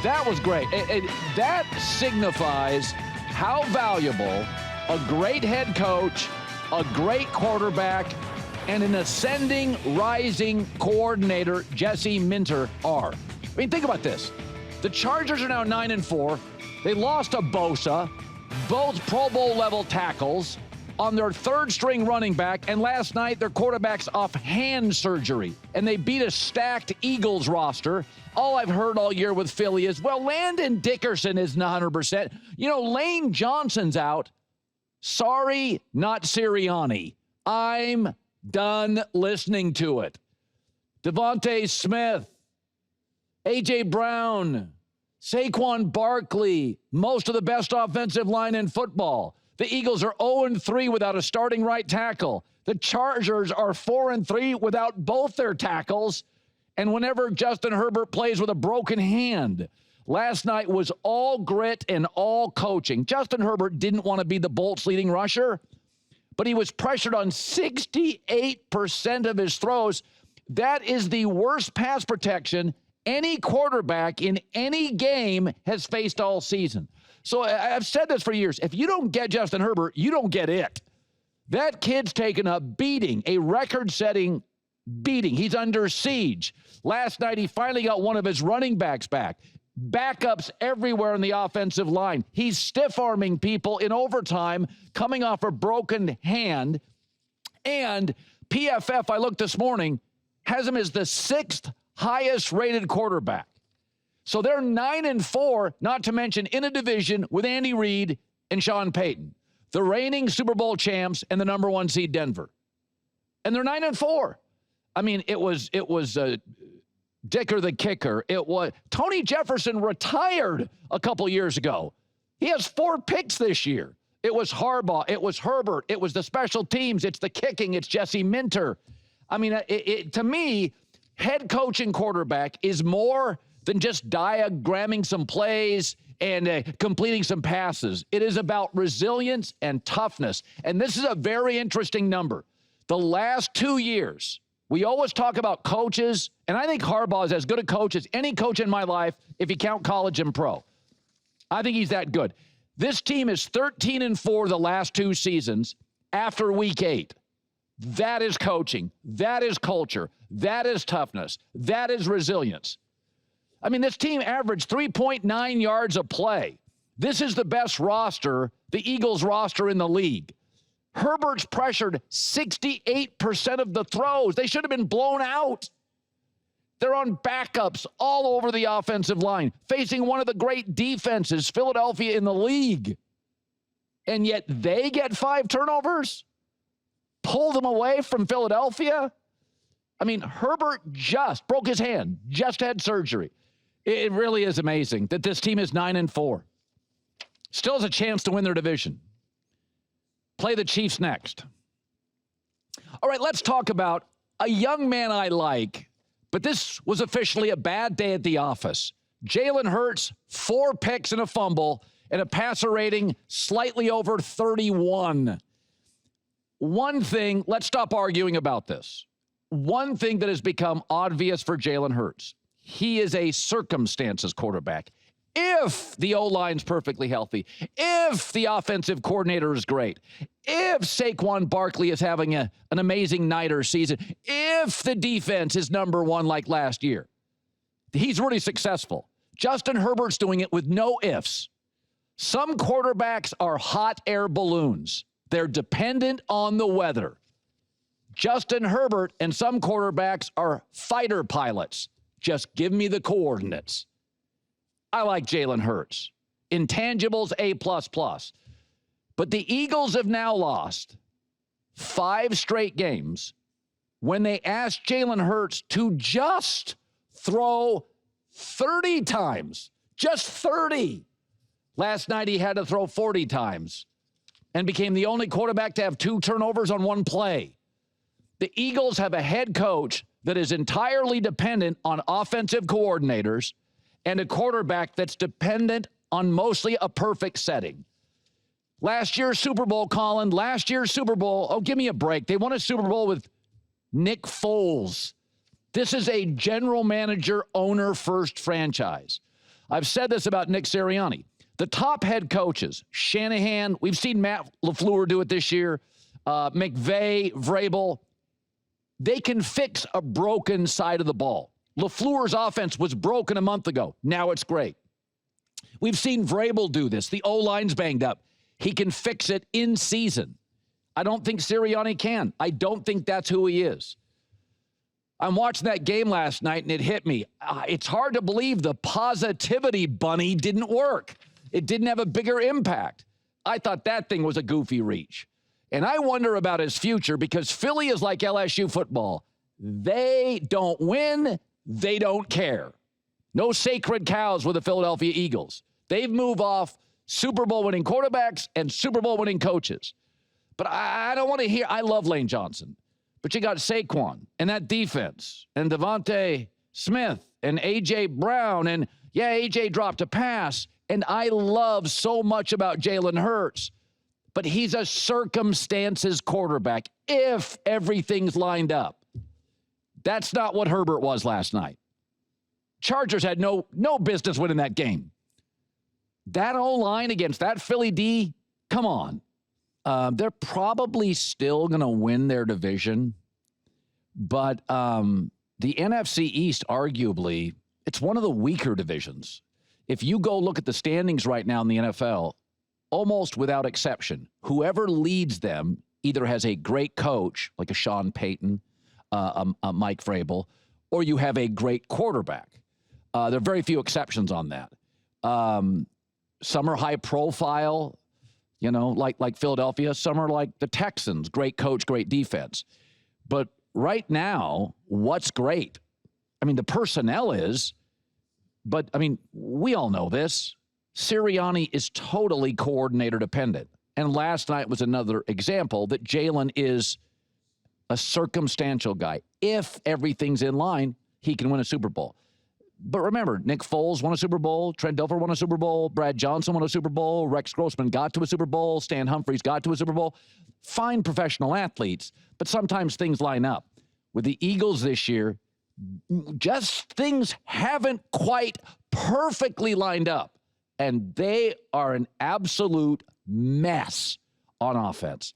That was great. That signifies how valuable a great head coach, a great quarterback, and an ascending, rising coordinator, Jesse Minter, are. I mean, think about this. The Chargers are now 9-4. They lost to Bosa, both Pro Bowl level tackles, on their third-string running back, and last night their quarterback's off hand surgery, and they beat a stacked Eagles roster. All I've heard all year with Philly is, well, Landon Dickerson isn't 100%. You know, Lane Johnson's out. Sorry, not Sirianni. I'm done listening to it. Devontae Smith, A.J. Brown, Saquon Barkley, most of the best offensive line in football. The Eagles are 0-3 without a starting right tackle. The Chargers are 4-3 without both their tackles. And whenever Justin Herbert plays with a broken hand, last night was all grit and all coaching. Justin Herbert didn't want to be the Bolts' leading rusher, but he was pressured on 68% of his throws. That is the worst pass protection any quarterback in any game has faced all season. So I've said this for years. If you don't get Justin Herbert, you don't get it. That kid's taken a beating, a record-setting beating. He's under siege. Last night, he finally got one of his running backs back. Backups everywhere in the offensive line. He's stiff-arming people in overtime, coming off a broken hand. And PFF, I looked this morning, has him as the 6th highest-rated quarterback. So they're 9-4, not to mention in a division with Andy Reid and Sean Payton, the reigning Super Bowl champs and the number 1 seed Denver. And they're 9-4. I mean, it was Dicker the kicker. It was Tony Jefferson retired a couple years ago. He has 4 picks this year. It was Harbaugh. It was Herbert. It was the special teams. It's the kicking. It's Jesse Minter. I mean, to me, head coach and quarterback is more than just diagramming some plays and completing some passes. It is about resilience and toughness. And this is a very interesting number. The last 2 years, we always talk about coaches, and I think Harbaugh is as good a coach as any coach in my life if you count college and pro. I think he's that good. This team is 13-4 the last 2 seasons after week 8. That is coaching. That is culture. That is toughness. That is resilience. I mean, this team averaged 3.9 yards a play. This is the best roster, the Eagles roster in the league. Herbert's pressured 68% of the throws. They should have been blown out. They're on backups all over the offensive line, facing one of the great defenses, Philadelphia, in the league. And yet they get 5 turnovers? Pull them away from Philadelphia? I mean, Herbert just broke his hand, just had surgery. It really is amazing that this team is 9-4. Still has a chance to win their division. Play the Chiefs next. All right, let's talk about a young man I like, but this was officially a bad day at the office. Jalen Hurts, 4 picks and a fumble, and a passer rating slightly over 31. One thing, let's stop arguing about this. One thing that has become obvious for Jalen Hurts, he is a circumstances quarterback. If the O-line's perfectly healthy, if the offensive coordinator is great, if Saquon Barkley is having an amazing night or season, if the defense is number 1 like last year, he's really successful. Justin Herbert's doing it with no ifs. Some quarterbacks are hot air balloons. They're dependent on the weather. Justin Herbert and some quarterbacks are fighter pilots. Just give me the coordinates. I like Jalen Hurts. Intangibles, A++. But the Eagles have now lost 5 straight games when they asked Jalen Hurts to just throw 30 times. Just 30. Last night he had to throw 40 times and became the only quarterback to have 2 turnovers on 1 play. The Eagles have a head coach that is entirely dependent on offensive coordinators and a quarterback that's dependent on mostly a perfect setting. Last year's Super Bowl, Colin, last year's Super Bowl, oh, give me a break. They won a Super Bowl with Nick Foles. This is a general manager, owner-first franchise. I've said this about Nick Sirianni. The top head coaches, Shanahan, we've seen Matt LaFleur do it this year, McVay, Vrabel, they can fix a broken side of the ball. LaFleur's offense was broken a month ago. Now it's great. We've seen Vrabel do this. The O-line's banged up. He can fix it in season. I don't think Sirianni can. I don't think that's who he is. I'm watching that game last night, and it hit me. It's hard to believe the positivity bunny didn't work. It didn't have a bigger impact. I thought that thing was a goofy reach. And I wonder about his future because Philly is like LSU football. They don't win. They don't care. No sacred cows with the Philadelphia Eagles. They've moved off Super Bowl winning quarterbacks and Super Bowl winning coaches. But I don't want to hear, I love Lane Johnson. But you got Saquon and that defense and Devontae Smith and A.J. Brown. And, yeah, A.J. dropped a pass. And I love so much about Jalen Hurts. But he's a circumstances quarterback if everything's lined up. That's not what Herbert was last night. Chargers had no business winning that game. That O-line against that Philly D, come on. They're probably still going to win their division. But the NFC East, arguably, it's one of the weaker divisions. If you go look at the standings right now in the NFL, almost without exception, whoever leads them either has a great coach, like a Sean Payton, a Mike Vrabel, or you have a great quarterback. There are very few exceptions on that. Some are high profile, you know, like Philadelphia. Some are like the Texans, great coach, great defense. But right now, what's great? I mean, the personnel is, but, I mean, we all know this. Sirianni is totally coordinator dependent. And last night was another example that Jalen is a circumstantial guy. If everything's in line, he can win a Super Bowl. But remember, Nick Foles won a Super Bowl. Trent Dilfer won a Super Bowl. Brad Johnson won a Super Bowl. Rex Grossman got to a Super Bowl. Stan Humphries got to a Super Bowl. Fine professional athletes, but sometimes things line up. With the Eagles this year, just things haven't quite perfectly lined up. And they are an absolute mess on offense.